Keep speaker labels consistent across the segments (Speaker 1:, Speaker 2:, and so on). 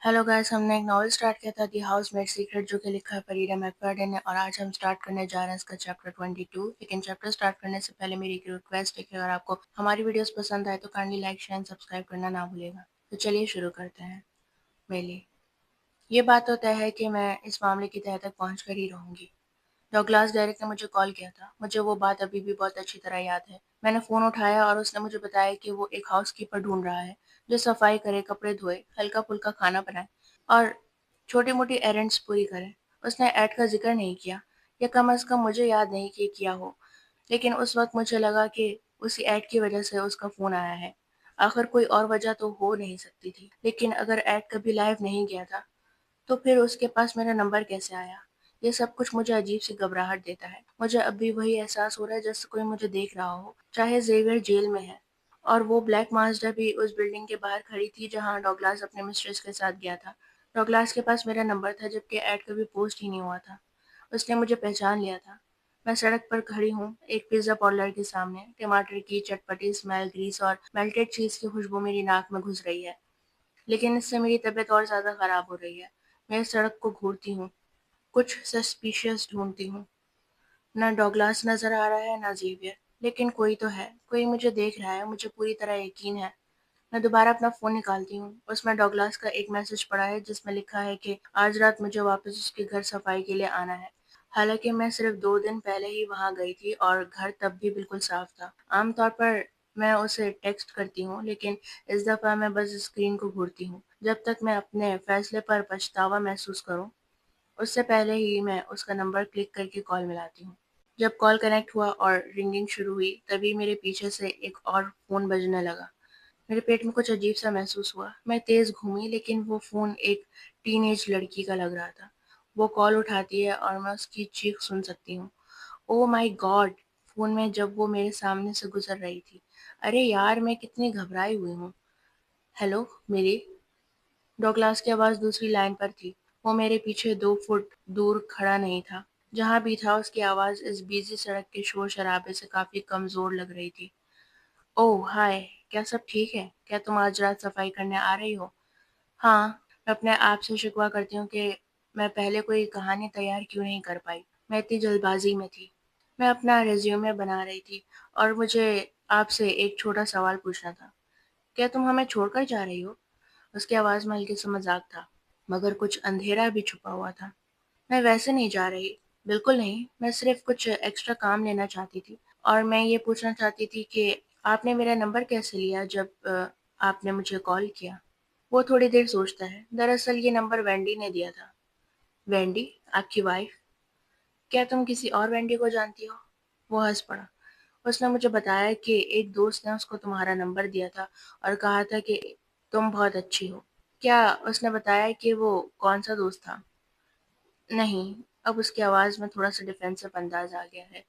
Speaker 1: Hello guys, हमने एक novel start किया था दी हाउसमेड सीक्रेट, जो कि लिखा है फरीदा मैकफर्डे ने, और आज हम स्टार्ट करने जा रहे हैं इसका चैप्टर 22। लेकिन चैप्टर स्टार्ट करने से पहले मेरी एक रिक्वेस्ट है कि अगर आपको हमारी वीडियोस पसंद आए तो kindly like share and subscribe करना ना भूलिएगा। तो चलिए शुरू करते हैं। मेली, ये बात तो तय है कि मैं इस मामले की तह तक पहुँच कर ही रहूँगी। डॉगलास डायरेक्ट ने मुझे कॉल किया था। मुझे वो बात अभी भी बहुत अच्छी तरह याद है। मैंने फ़ोन उठाया और उसने मुझे बताया कि वो एक हाउसकीपर ढूंढ रहा है जो सफाई करे, कपड़े धोए, हल्का फुल्का खाना बनाए और छोटी मोटी एरेंड्स पूरी करे। उसने ऐड का जिक्र नहीं किया, या कम अज़ कम मुझे याद नहीं कि किया हो। लेकिन उस वक्त मुझे लगा कि उसी ऐड की वजह से उसका फ़ोन आया है। आखिर कोई और वजह तो हो नहीं सकती थी। लेकिन अगर ऐड कभी लाइव नहीं गया था तो फिर उसके पास मेरा नंबर कैसे आया? ये सब कुछ मुझे अजीब सी घबराहट देता है। मुझे अब भी वही एहसास हो रहा है जैसे कोई मुझे देख रहा हो, चाहे ज़ेवियर जेल में है। और वो ब्लैक माज़दा भी उस बिल्डिंग के बाहर खड़ी थी जहाँ डॉगलास अपने मिस्ट्रेस के साथ गया था। डॉगलास के पास मेरा नंबर था जबकि ऐड कभी पोस्ट ही नहीं हुआ था। उसने मुझे पहचान लिया था। मैं सड़क पर खड़ी हूँ, एक पिज़्ज़ा पार्लर के सामने। टमाटर की चटपटी स्मेल, ग्रीस और मेल्टेड चीज़ की खुशबू मेरी नाक में घुस रही है। लेकिन इससे मेरी तबीयत और ज़्यादा ख़राब हो रही है। मैं सड़क को घूरती हूँ, कुछ सस्पिशियस ढूंढती हूँ। ना डॉगलास नज़र आ रहा है, ना ज़ेवियर। लेकिन कोई तो है, कोई मुझे देख रहा है, मुझे पूरी तरह यकीन है। मैं दोबारा अपना फ़ोन निकालती हूँ। उसमें डॉगलास का एक मैसेज पड़ा है जिसमें लिखा है कि आज रात मुझे वापस उसके घर सफाई के लिए आना है। हालांकि मैं सिर्फ 2 दिन पहले ही वहाँ गई थी और घर तब भी बिल्कुल साफ था। आमतौर पर मैं उसे टेक्स्ट करती हूँ, लेकिन इस दफ़ा मैं बस स्क्रीन को घूरती हूँ जब तक मैं अपने फैसले पर पछतावा महसूस करूँ। उससे पहले ही मैं उसका नंबर क्लिक करके कॉल मिलाती हूँ। जब कॉल कनेक्ट हुआ और रिंगिंग शुरू हुई, तभी मेरे पीछे से एक और फ़ोन बजने लगा। मेरे पेट में कुछ अजीब सा महसूस हुआ। मैं तेज़ घूमी, लेकिन वो फ़ोन एक टीनेज लड़की का लग रहा था। वो कॉल उठाती है और मैं उसकी चीख सुन सकती हूँ। Oh my God! फ़ोन में जब वो मेरे सामने से गुजर रही थी। अरे यार, मैं कितनी घबराई हुई हूँ। हेलो मेरी। डॉगलास की आवाज़ दूसरी लाइन पर थी। वो मेरे पीछे 2 फुट दूर खड़ा नहीं था। जहाँ भी था उसकी आवाज़ इस बिजी सड़क के शोर शराबे से काफ़ी कमज़ोर लग रही थी। ओह हाय! क्या सब ठीक है? क्या तुम आज रात सफाई करने आ रही हो? हाँ। मैं अपने आप से शिकवा करती हूँ कि मैं पहले कोई कहानी तैयार क्यों नहीं कर पाई। मैं इतनी जल्दबाजी में थी। मैं अपना रिज्यूमे बना रही थी और मुझे आपसे एक छोटा सवाल पूछना था। क्या तुम हमें छोड़कर जा रही हो? उसकी आवाज़ में हल्की सा मज़ाक था, मगर कुछ अंधेरा भी छुपा हुआ था। मैं वैसे नहीं जा रही, बिल्कुल नहीं। मैं सिर्फ़ कुछ एक्स्ट्रा काम लेना चाहती थी, और मैं ये पूछना चाहती थी कि आपने मेरा नंबर कैसे लिया जब आपने मुझे कॉल किया? वो थोड़ी देर सोचता है। दरअसल ये नंबर वेंडी ने दिया था। वेंडी? आपकी वाइफ़? क्या तुम किसी और वेंडी को जानती हो? वो हँस पड़ा। उसने मुझे बताया कि एक दोस्त ने उसको तुम्हारा नंबर दिया था और कहा था कि तुम बहुत अच्छी हो। क्या उसने बताया कि वो कौन-सा दोस्त था? नहीं। अब उसकी आवाज़ में थोड़ा-सा डिफेंसिव अंदाज़ आ गया है।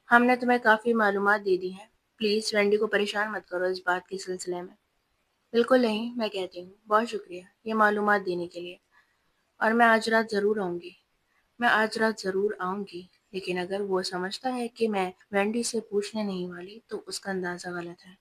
Speaker 1: हमने तुम्हें काफ़ी मालूमात दे दी हैं। प्लीज़ वेंडी को परेशान मत करो इस बात के सिलसिले में। बिल्कुल नहीं, मैं कहती हूँ। बहुत शुक्रिया ये मालूमात देने के लिए। और मैं आज रात ज़रूर आऊँगी। मैं आज रात ज़रूर आऊँगी। लेकिन अगर वो समझता है कि मैं वेंडी से पूछने नहीं वाली, तो उसका अंदाज़ा गलत है।